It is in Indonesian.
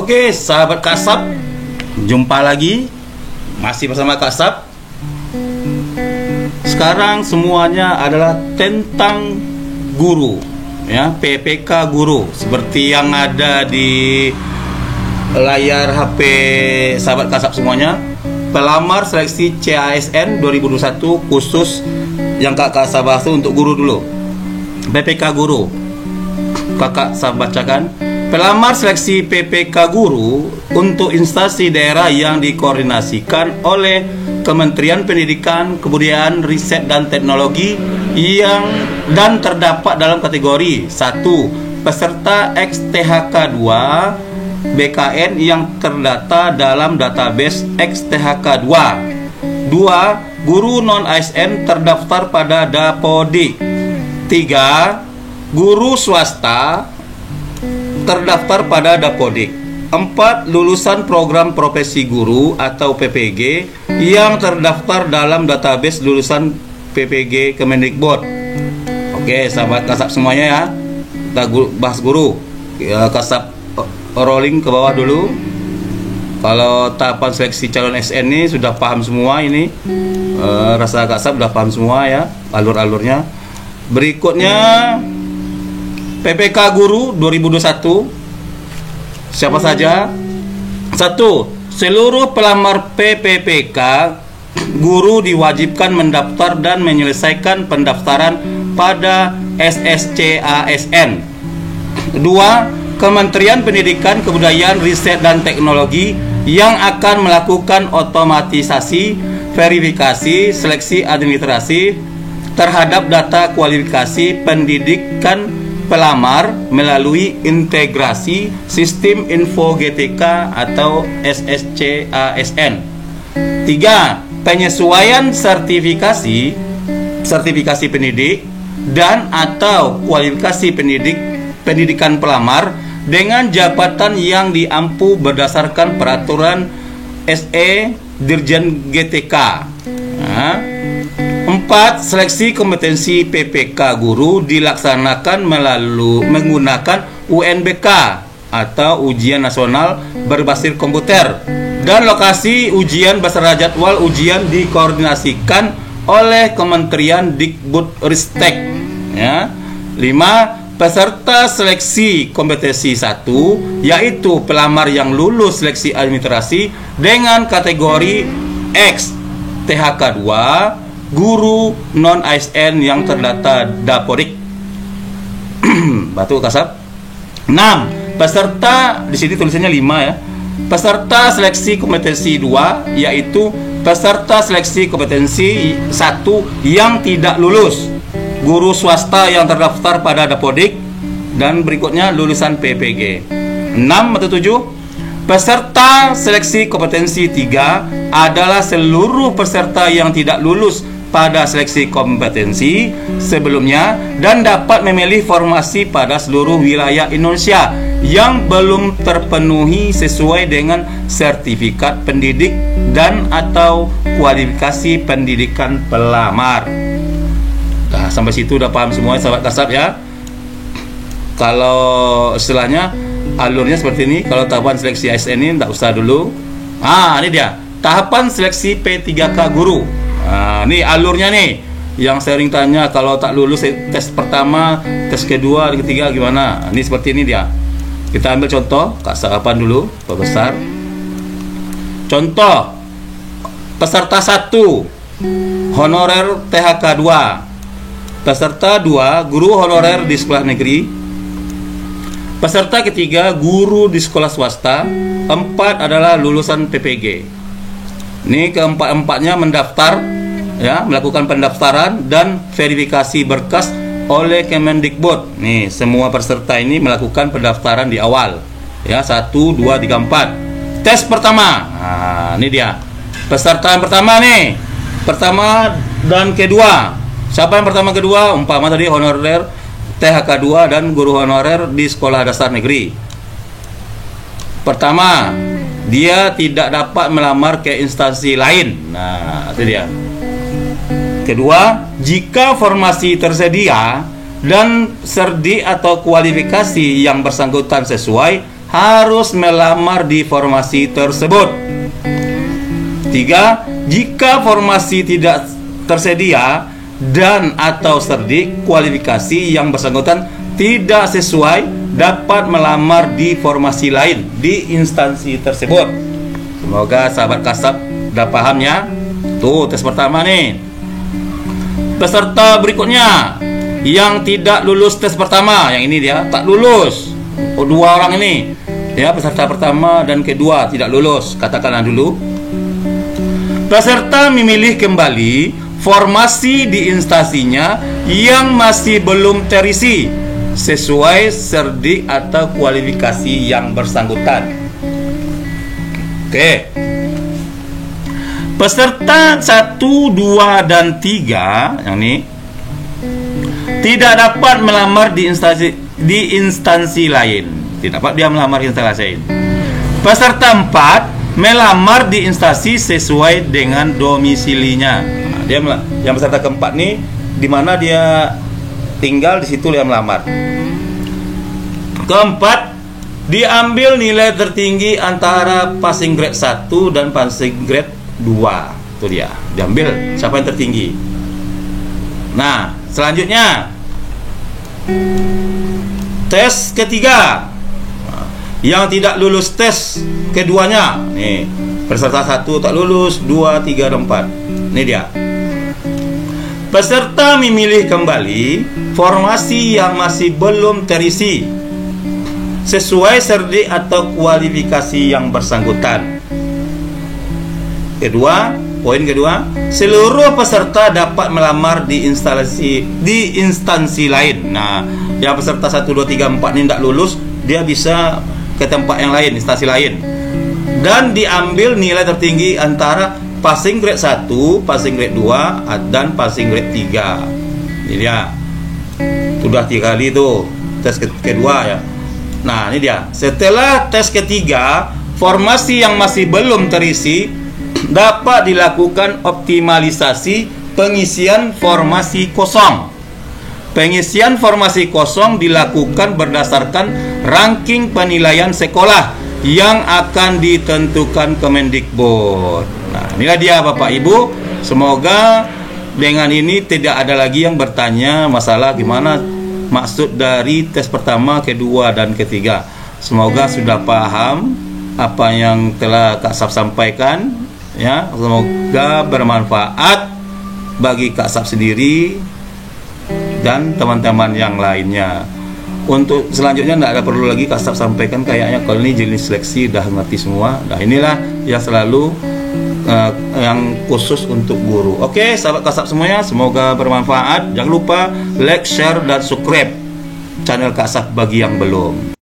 Oke, sahabat Kasab, jumpa lagi, masih bersama Kasab. Sekarang semuanya adalah tentang guru, ya, PPK guru, seperti yang ada di layar HP sahabat Kasab semuanya. Pelamar seleksi CASN 2021 khusus yang kakak saya bahas untuk guru dulu. PPK guru, kakak saya bacakan. Pelamar seleksi PPK guru untuk instansi daerah yang dikoordinasikan oleh Kementerian Pendidikan, Kebudayaan, Riset dan Teknologi dan terdapat dalam kategori 1. Peserta XTHK 2 BKN yang terdata dalam database XTHK 2. 2. Guru non-ASN terdaftar pada Dapodik. 3. Guru swasta terdaftar pada Dapodik. 4. Lulusan program profesi guru atau PPG yang terdaftar dalam database lulusan PPG Kemendikbud. Oke, sahabat Kasab semuanya ya. Kita bahas guru. Ya, Kasab rolling ke bawah dulu. Kalau tahapan seleksi calon SN ini sudah paham semua ini. Rasa Kasab sudah paham semua ya, alur-alurnya. Berikutnya PPK guru 2021. Siapa saja? 1. Seluruh pelamar PPPK guru diwajibkan mendaftar dan menyelesaikan pendaftaran pada SSCASN. 2. Kementerian Pendidikan, Kebudayaan, Riset dan Teknologi yang akan melakukan otomatisasi, verifikasi, seleksi administrasi terhadap data kualifikasi pendidikan pelamar melalui integrasi sistem info GTK atau SSCASN. 3. Penyesuaian sertifikasi pendidik dan atau kualifikasi pendidikan pelamar dengan jabatan yang diampu berdasarkan peraturan SE Dirjen GTK. 4. Seleksi kompetensi PPK guru dilaksanakan menggunakan UNBK atau Ujian Nasional Berbasis Komputer, dan lokasi ujian beserta jadwal ujian dikoordinasikan oleh Kementerian Dikbudristek. Ya. 5. Peserta seleksi kompetensi 1 yaitu pelamar yang lulus seleksi administrasi dengan kategori X THK 2, guru non-ASN yang terdata Dapodik. Batu Kasab. 6. Peserta, di sini tulisannya 5 ya. Peserta seleksi kompetensi 2 yaitu peserta seleksi kompetensi 1 yang tidak lulus, guru swasta yang terdaftar pada Dapodik, dan berikutnya lulusan PPG. 6 atau 7. Peserta seleksi kompetensi 3 adalah seluruh peserta yang tidak lulus pada seleksi kompetensi sebelumnya dan dapat memilih formasi pada seluruh wilayah Indonesia yang belum terpenuhi sesuai dengan sertifikat pendidik dan atau kualifikasi pendidikan pelamar. Nah, sampai situ udah paham semua sahabat Kasab ya. Kalau istilahnya alurnya seperti ini. Kalau tahapan seleksi ASN ini tidak usah dulu. Ini dia tahapan seleksi P3K guru. Nih alurnya nih, yang sering tanya kalau tak lulus tes pertama, tes kedua, ketiga gimana? Ini seperti ini dia. Kita ambil contoh, Kasapan dulu, besar. Contoh, peserta 1, honorer THK 2. Peserta 2, guru honorer di sekolah negeri. Peserta ketiga, guru di sekolah swasta. 4 adalah lulusan PPG. Ini keempat-empatnya mendaftar ya, melakukan pendaftaran dan verifikasi berkas oleh Kemendikbud. Nih, semua peserta ini melakukan pendaftaran di awal. Ya, 1 2 3 4. Tes pertama. Ini dia. Peserta yang pertama nih. Pertama dan kedua. Siapa yang pertama kedua? Umpama tadi honorer THK 2 dan guru honorer di sekolah dasar negeri. Pertama, dia tidak dapat melamar ke instansi lain. Nah, itu dia. Kedua, jika formasi tersedia dan serdi atau kualifikasi yang bersangkutan sesuai, harus melamar di formasi tersebut. 3. Jika formasi tidak tersedia dan atau cerdik, kualifikasi yang bersangkutan tidak sesuai, dapat melamar di formasi lain di instansi tersebut. Semoga sahabat Kasab udah paham ya. Tuh tes pertama nih. Peserta berikutnya yang tidak lulus tes pertama, yang ini dia tak lulus. Oh, 2 orang ini ya, peserta pertama dan kedua tidak lulus. Katakanlah dulu, peserta memilih kembali formasi di instansinya yang masih belum terisi sesuai cerdik atau kualifikasi yang bersangkutan. Oke. Peserta 1, 2, dan 3 yang ini tidak dapat melamar di instansi lain. Tidak dapat dia melamar di instansi lain. Peserta 4 melamar di instansi sesuai dengan domisilinya. Nah, dia yang peserta keempat nih, di mana dia tinggal, di situ dia melamar. Keempat, diambil nilai tertinggi antara passing grade 1 dan passing grade 2. Itu dia, diambil siapa yang tertinggi. Nah, selanjutnya tes ketiga, yang tidak lulus tes keduanya. Nih, peserta 1 tak lulus, 2, 3, dan 4. Ini dia. Peserta memilih kembali formasi yang masih belum terisi sesuai cerdik atau kualifikasi yang bersangkutan. Kedua, poin kedua, seluruh peserta dapat melamar di instansi lain. Nah, yang peserta 1, 2, 3, 4 ini tidak lulus, dia bisa ke tempat yang lain, instansi lain, dan diambil nilai tertinggi antara passing grade 1, passing grade 2, dan passing grade 3. Ini dia. Sudah 3 kali itu tes kedua ya. Nah, ini dia. Setelah tes ketiga, formasi yang masih belum terisi dapat dilakukan optimalisasi pengisian formasi kosong. Pengisian formasi kosong dilakukan berdasarkan ranking penilaian sekolah yang akan ditentukan Kemendikbud. Nah, inilah dia Bapak Ibu. Semoga dengan ini tidak ada lagi yang bertanya masalah gimana maksud dari tes pertama, kedua, dan ketiga. Semoga sudah paham apa yang telah Kak Saf sampaikan ya. Semoga bermanfaat bagi Kak Saf sendiri dan teman-teman yang lainnya. Untuk selanjutnya tidak ada perlu lagi Kak Saf sampaikan, kayaknya kalau ini jenis seleksi udah ngerti semua. Nah, inilah yang selalu yang khusus untuk guru. Oke, sahabat Kak Saf semuanya, semoga bermanfaat. Jangan lupa like, share, dan subscribe channel Kak Saf bagi yang belum.